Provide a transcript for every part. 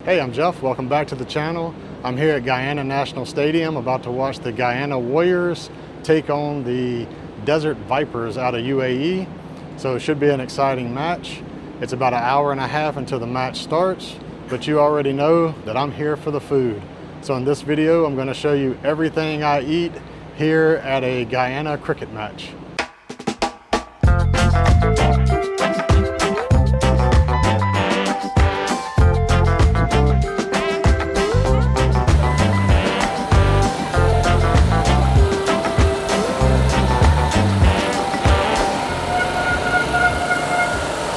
Hey, I'm Jeff. Welcome back to the channel. I'm here at Guyana National Stadium about to watch the Guyana Warriors take on the Desert Vipers out of UAE. So it should be an exciting match. It's about an hour and a half until the match starts, but you already know that I'm here for the food. So in this video, I'm going to show you everything I eat here at a Guyana cricket match.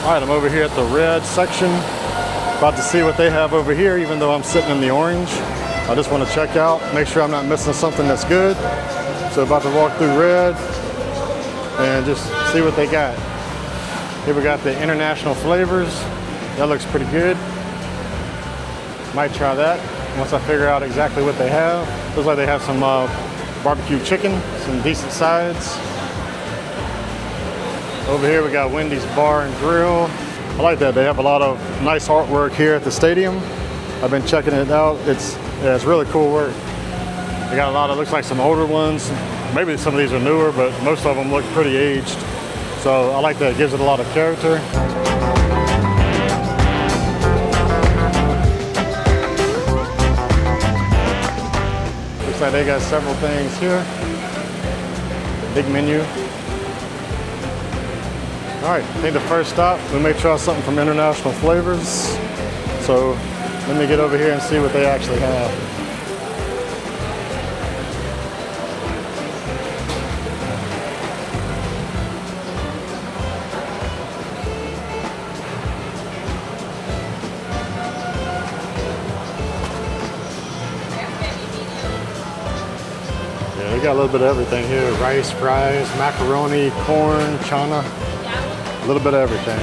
All right, I'm over here at the red section, about to see what they have over here, even though I'm sitting in the orange. I just want to check out, make sure I'm not missing something that's good. So about to walk through red and just see what they got. Here we got the international flavors. That looks pretty good. Might try that once I figure out exactly what they have. Looks like they have some barbecue chicken, some decent sides. Over here we got Wendy's Bar and Grill. I like that. They have a lot of nice artwork here at the stadium. I've been checking it out. It's really cool work. They got a lot of, looks like some older ones. Maybe some of these are newer, but most of them look pretty aged. So I like that. It gives it a lot of character. Looks like they got several things here. Big menu. All right, I think the first stop, we may try something from International Flavors. So let me get over here and see what they actually have. Yeah, they got a little bit of everything here. Rice, fries, macaroni, corn, chana. A little bit of everything.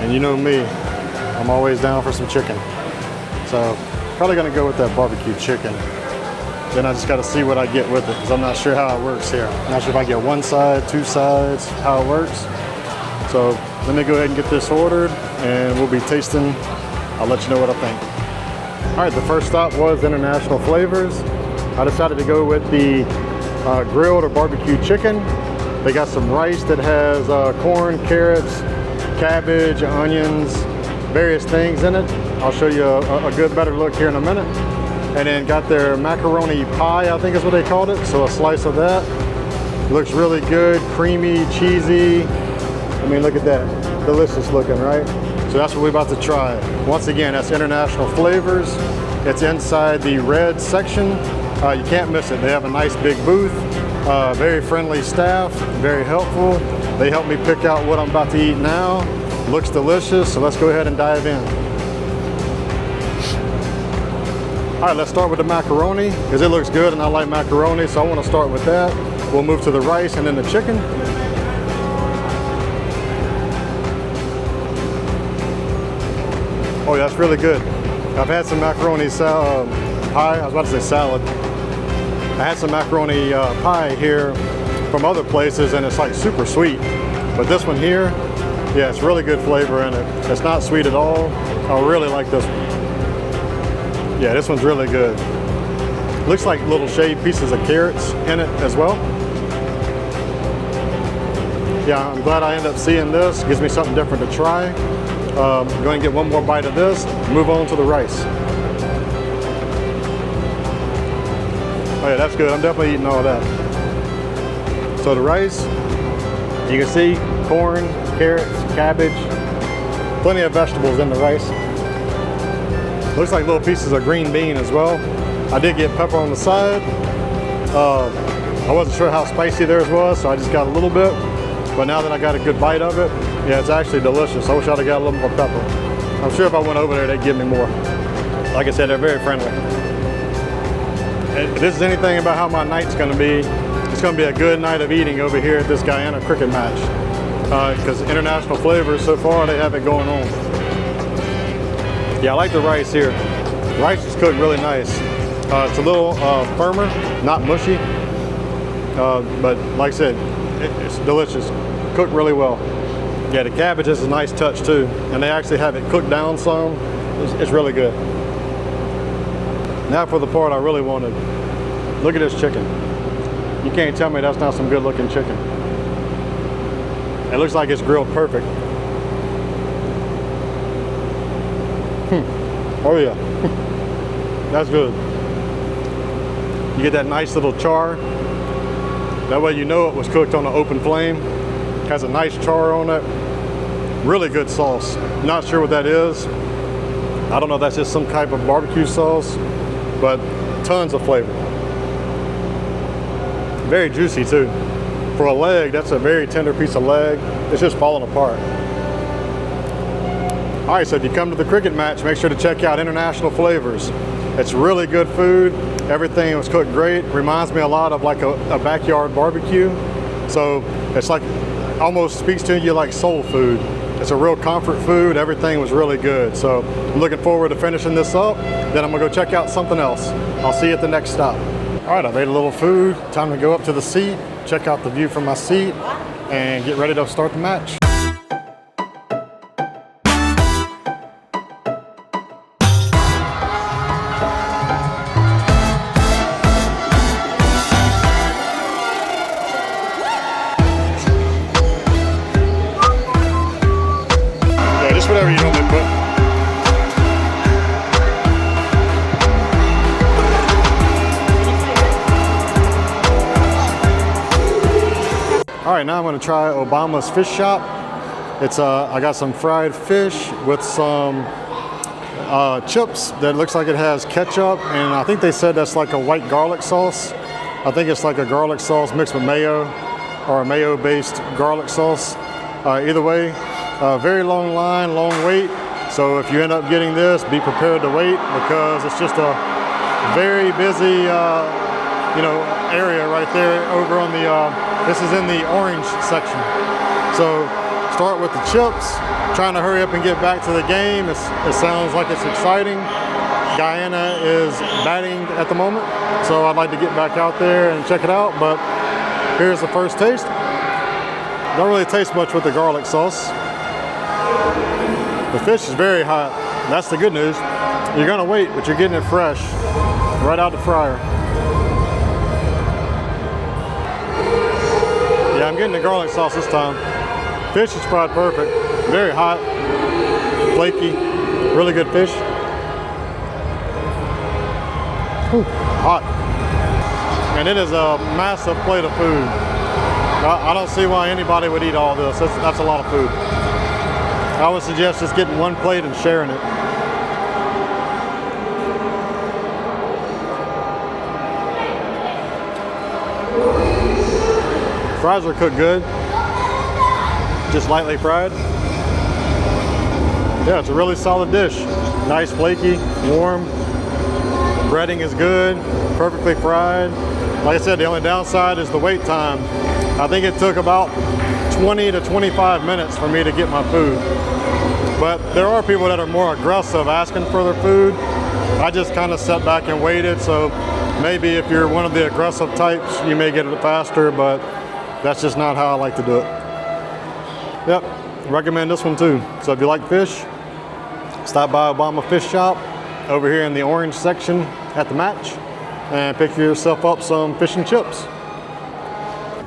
And you know me, I'm always down for some chicken. So probably gonna go with that barbecue chicken. Then I just gotta see what I get with it, because I'm not sure how it works here. I'm not sure if I get one side, two sides, how it works. So let me go ahead and get this ordered and we'll be tasting. I'll let you know what I think. All right, the first stop was International Flavors. I decided to go with the grilled or barbecue chicken. They got some rice that has corn, carrots, cabbage, onions, various things in it. I'll show you a good, better look here in a minute. And then got their macaroni pie, I think is what they called it. So a slice of that. Looks really good, creamy, cheesy. I mean, look at that. Delicious looking, right? So that's what we're about to try. Once again, that's International Flavors. It's inside the red section. You can't miss it. They have a nice big booth. Very friendly staff, very helpful. They helped me pick out what I'm about to eat now. Looks delicious, so let's go ahead and dive in. All right, let's start with the macaroni, because it looks good and I like macaroni, so I want to start with that. We'll move to the rice and then the chicken. Oh, yeah, that's really good. I've had some macaroni pie, I was about to say salad. I had some macaroni pie here from other places and it's like super sweet. But this one here, yeah, it's really good flavor in it. It's not sweet at all. I really like this one. Yeah, this one's really good. Looks like little shaved pieces of carrots in it as well. Yeah, I'm glad I ended up seeing this. Gives me something different to try. I'm going to get one more bite of this, move on to the rice. Oh yeah, that's good. I'm definitely eating all that. So the rice, you can see corn, carrots, cabbage, plenty of vegetables in the rice. Looks like little pieces of green bean as well. I did get pepper on the side. I wasn't sure how spicy theirs was, so I just got a little bit. But now that I got a good bite of it, yeah, it's actually delicious. I wish I'd have got a little more pepper. I'm sure if I went over there, they'd give me more. Like I said, they're very friendly. If this is anything about how my night's going to be, it's going to be a good night of eating over here at this Guyana cricket match. Because International Flavors, so far, they have it going on. Yeah, I like the rice here. The rice is cooked really nice. It's a little firmer, not mushy. But like I said, it's delicious. Cooked really well. Yeah, the cabbage is a nice touch too, and they actually have it cooked down some. It's really good. Now for the part I really wanted. Look at this chicken. You can't tell me that's not some good looking chicken. It looks like it's grilled perfect. Oh yeah, that's good. You get that nice little char. That way you know it was cooked on an open flame. Has a nice char on it. Really good sauce. Not sure what that is. I don't know if that's just some type of barbecue sauce, but tons of flavor. Very juicy too. For a leg, that's a very tender piece of leg. It's just falling apart. All right, so if you come to the cricket match, make sure to check out International Flavors. It's really good food. Everything was cooked great. Reminds me a lot of like a backyard barbecue. So it's like, almost speaks to you like soul food. It's a real comfort food. Everything was really good. So I'm looking forward to finishing this up. Then I'm gonna go check out something else. I'll see you at the next stop. All right, I've ate a little food. Time to go up to the seat, check out the view from my seat, and get ready to start the match. Whatever you normally put. All right, now I'm going to try Obama's Fish Shop. It's I got some fried fish with some chips that looks like it has ketchup, and I think they said that's like a white garlic sauce. I think it's like a garlic sauce mixed with mayo, or a mayo-based garlic sauce. Either way. Very long line, long wait. So if you end up getting this, be prepared to wait because it's just a very busy, area right there over on the, this is in the orange section. So start with the chips, trying to hurry up and get back to the game. It sounds like it's exciting. Guyana is batting at the moment. So I'd like to get back out there and check it out, but here's the first taste. Don't really taste much with the garlic sauce. The fish is very hot. That's the good news. You're gonna wait, but you're getting it fresh, right out the fryer. Yeah, I'm getting the garlic sauce this time. Fish is fried perfect. Very hot, flaky, really good fish. Ooh, hot. And it is a massive plate of food. I don't see why anybody would eat all this. That's a lot of food. I would suggest just getting one plate and sharing it. Fries are cooked good. Just lightly fried. Yeah, it's a really solid dish. Nice, flaky, warm. Breading is good, perfectly fried. Like I said, the only downside is the wait time. I think it took about 20 to 25 minutes for me to get my food. But there are people that are more aggressive asking for their food. I just kind of sat back and waited, so maybe if you're one of the aggressive types, you may get it faster, but that's just not how I like to do it. Yep, recommend this one too. So if you like fish, stop by Obama Fish Shop over here in the orange section at the match and pick yourself up some fish and chips.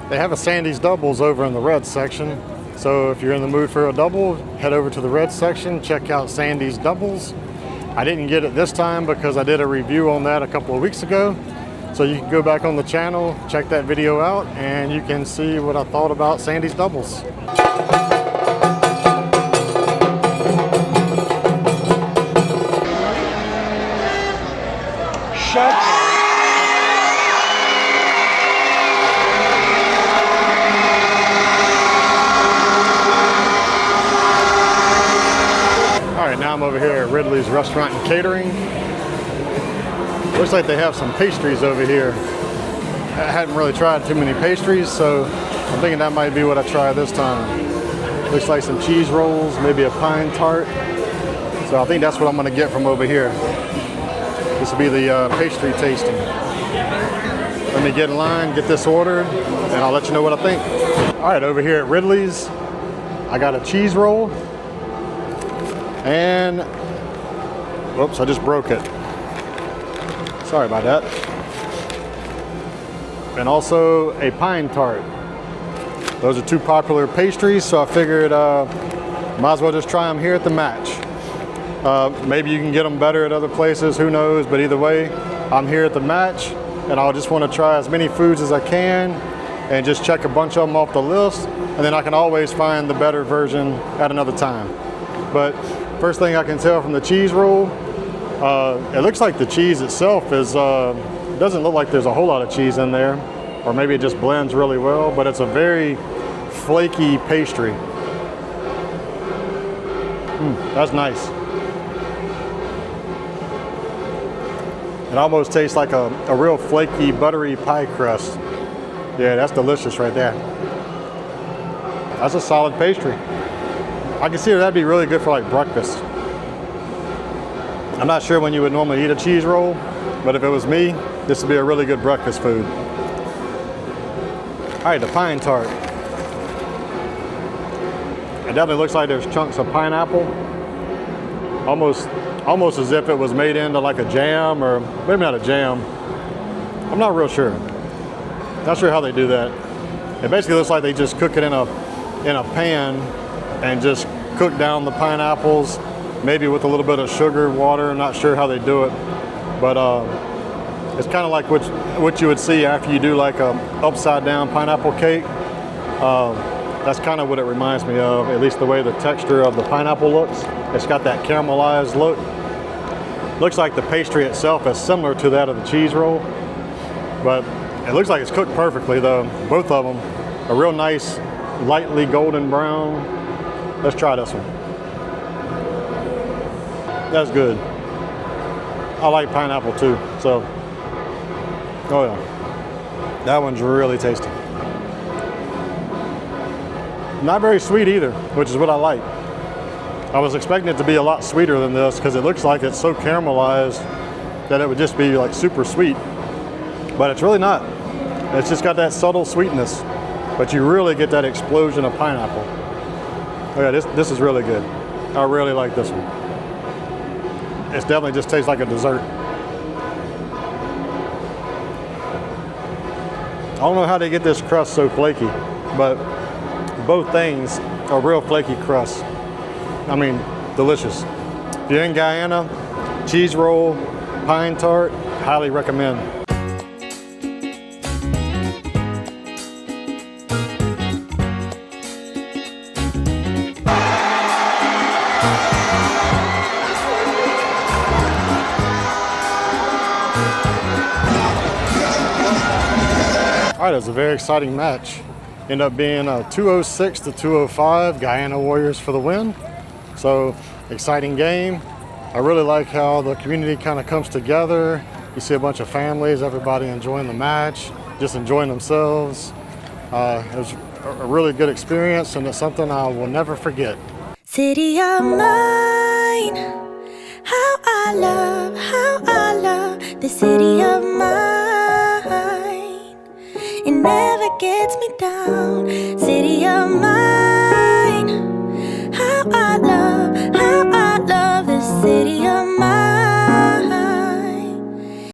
They have a Sandy's Doubles over in the red section. So if you're in the mood for a double, head over to the red section, check out Sandy's Doubles. I didn't get it this time because I did a review on that a couple of weeks ago. So you can go back on the channel, check that video out, and you can see what I thought about Sandy's Doubles. Shut up. All right, now I'm over here at Ridley's Restaurant and Catering. Looks like they have some pastries over here. I hadn't really tried too many pastries, so I'm thinking that might be what I try this time. Looks like some cheese rolls, maybe a pine tart. So I think that's what I'm gonna get from over here. This will be the pastry tasting. Let me get in line, get this ordered, and I'll let you know what I think. All right, over here at Ridley's, I got a cheese roll, and whoops, I just broke it. Sorry about that. And also a pine tart. Those are two popular pastries, so I figured might as well just try them here at the match. Maybe you can get them better at other places, who knows, but either way, I'm here at the match, and I'll just want to try as many foods as I can and just check a bunch of them off the list, and then I can always find the better version at another time. But first thing I can tell from the cheese roll, it looks like the cheese itself is, doesn't look like there's a whole lot of cheese in there, or maybe it just blends really well, but it's a very flaky pastry. That's nice. It almost tastes like a real flaky, buttery pie crust. Yeah, that's delicious right there. That's a solid pastry. I can see that'd be really good for like breakfast. I'm not sure when you would normally eat a cheese roll, but if it was me, this would be a really good breakfast food. All right, the pine tart. It definitely looks like there's chunks of pineapple. Almost as if it was made into like a jam, or maybe not a jam. I'm not real sure. Not sure how they do that. It basically looks like they just cook it in a pan and just cook down the pineapples, maybe with a little bit of sugar, water. I'm not sure how they do it, but it's kind of like what you would see after you do like a upside down pineapple cake. That's kind of what it reminds me of, at least the way the texture of the pineapple looks. It's got that caramelized look. Looks like the pastry itself is similar to that of the cheese roll, but it looks like it's cooked perfectly though. Both of them are real nice, lightly golden brown. Let's try this one. That's good. I like pineapple too, so, oh yeah. That one's really tasty. Not very sweet either, which is what I like. I was expecting it to be a lot sweeter than this because it looks like it's so caramelized that it would just be like super sweet, but it's really not. It's just got that subtle sweetness, but you really get that explosion of pineapple. Oh yeah, this is really good. I really like this one. It definitely just tastes like a dessert. I don't know how they get this crust so flaky, but both things are real flaky crusts. I mean, delicious. If you're in Guyana, cheese roll, pine tart, highly recommend. All right, it was a very exciting match. Ended up being 206 to 205, Guyana Warriors for the win. So, exciting game. I really like how the community kind of comes together. You see a bunch of families, everybody enjoying the match, just enjoying themselves. It was a really good experience, and it's something I will never forget. City of mine, how I love the city of mine. It never gets me down.